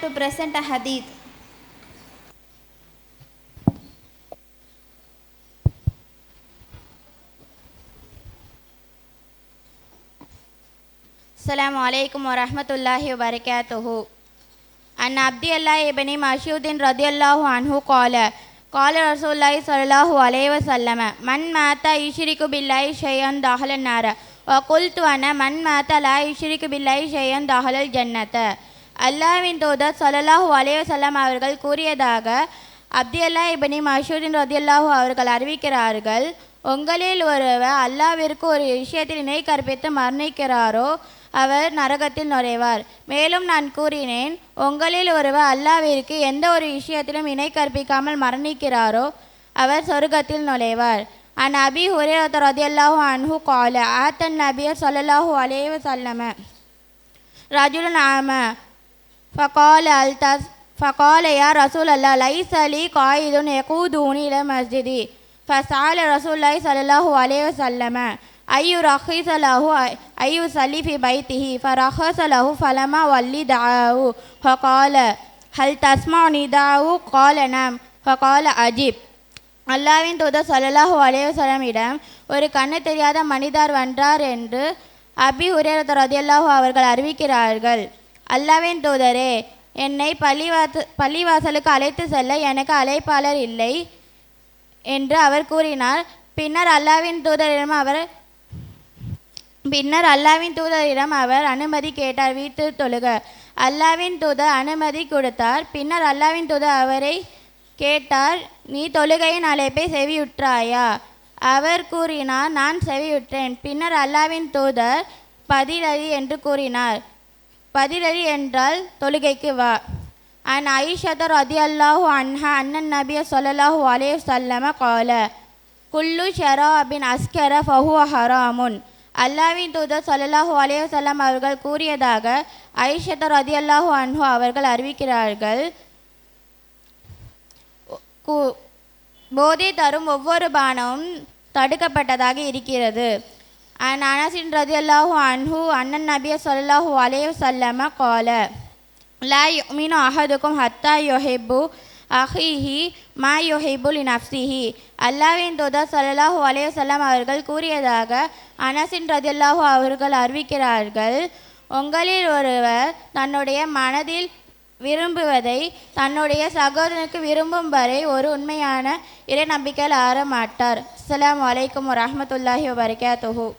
To present a hadith. Assalamu alaikum wa rahmatullahi wa barakatuhu. An Abdullah ibn Mas'udin radiyallahu anhu qala Rasulullah sallallahu alayhi wa sallam man mata yushriku billahi shay'an dakhala an-nar wa qultu ana man mata la yushriku billahi shay'an dakhala al-jannata. அல்லாஹ்வின் தூதர் ஸல்லல்லாஹு அலைஹி வஸல்லம் அவர்கள் கூறியதாக அப்துல்லா இப்னு மஸ்ஊத் ரலியல்லாஹு அவர்கள் அறிவிக்கிறார்கள், உங்களில் ஒருவர் அல்லாஹ்விற்கு ஒரு விஷயத்தில் இணை கற்பித்து மரணிக்கிறாரோ அவர் நரகத்தில் நுழைவார். மேலும் நான் கூறினேன், உங்களில் ஒருவர் அல்லாஹ்விற்கு எந்த ஒரு விஷயத்திலும் இணை கற்பிக்காமல் மரணிக்கிறாரோ அவர் சொர்க்கத்தில் நுழைவார். அன் அபி ஹுரைரா ரலியல்லாஹு அன்ஹு قال آتى النبي صلى الله عليه وسلم رجل أعمى فقال يا رسول الله ليس لي قائد يقودني إلى المسجد فسأل رسول الله صلى الله عليه وسلم أن يرخص له أن يصلي في بيته فرخص له فلما ولي دعاه فقال هل تسمع نداءه قال نعم فقال أجب. அல்லாஹ்வின் தூதர் ஸல்லல்லாஹு அலைஹி வஸல்லம் ஒரு கண்ணு தெரியாத மனிதர் வந்தார் என்று அபி ஹுரைரா ரலியல்லாஹு அவர்கள் அறிவிக்கிறார்கள். அல்லாஹ்வின் தூதரே, என்னை பள்ளிவாசலுக்கு அழைத்து செல்ல எனக்கு அழைப்பாளர் இல்லை என்று அவர் கூறினார். பின்னர் அல்லாஹ்வின் தூதரிடம் அவர் அனுமதி கேட்டார் வீட்டு தொழுக. அல்லாஹ்வின் தூதர் அனுமதி கொடுத்தார். பின்னர் அல்லாஹ்வின் தூதர் அவரை கேட்டார், நீ தொழுகையின் அழைப்பை செவியுற்றாயா? அவர் கூறினார், நான் செவியுற்றேன். பின்னர் அல்லாஹ்வின் தூதர் பதிலளி என்று கூறினார். பதிலளி என்றால் தொழுகைக்கு வா. அன் ஆயிஷா ரலியல்லாஹு அன்ஹா அன்னன் நபிய ஸல்லல்லாஹு அலைஹி வஸல்லம் قال குல்லு ஷராபின் அஸ்கர ஃபஹுவ ஹராமுன். அல்லாஹ்வின் தூதர் ஸல்லல்லாஹு அலைஹி வஸல்லம் அவர்கள் கூறியதாக ஆயிஷா ரலியல்லாஹு அன்ஹா அவர்கள் அறிவிக்கிறார்கள், போதை தரும் ஒவ்வொரு பானமும் தடுக்கப்பட்டதாக இருக்கிறது. அன் அனஸ் ரலியல்லாஹு அன்ஹு அன்னன் நபிய ஸல்லல்லாஹு அலைஹி வஸல்லம் قال லா யுமினு அஹதுக்கும் ஹத்தா யுஹிப்பு அஹீஹி மா யுஹிப்பு லினஃப்ஸிஹி. அல்லாஹ்வின் தூதர் ஸல்லல்லாஹு அலைஹி வஸல்லம் அவர்கள் கூறியதாக அனஸ் ரலியல்லாஹு அவர்கள் அறிவிக்கிறார்கள், உங்களில் ஒருவர் தன்னுடைய மனதில் விரும்புவதை தன்னுடைய சகோதரனுக்கு விரும்பும் வரை ஒரு உண்மையான இறை நம்பிக்கையில் ஆற மாட்டார். அஸ்ஸலாமு அலைக்கும் வரஹ்மத்துல்லாஹி வபரகாத்துஹு.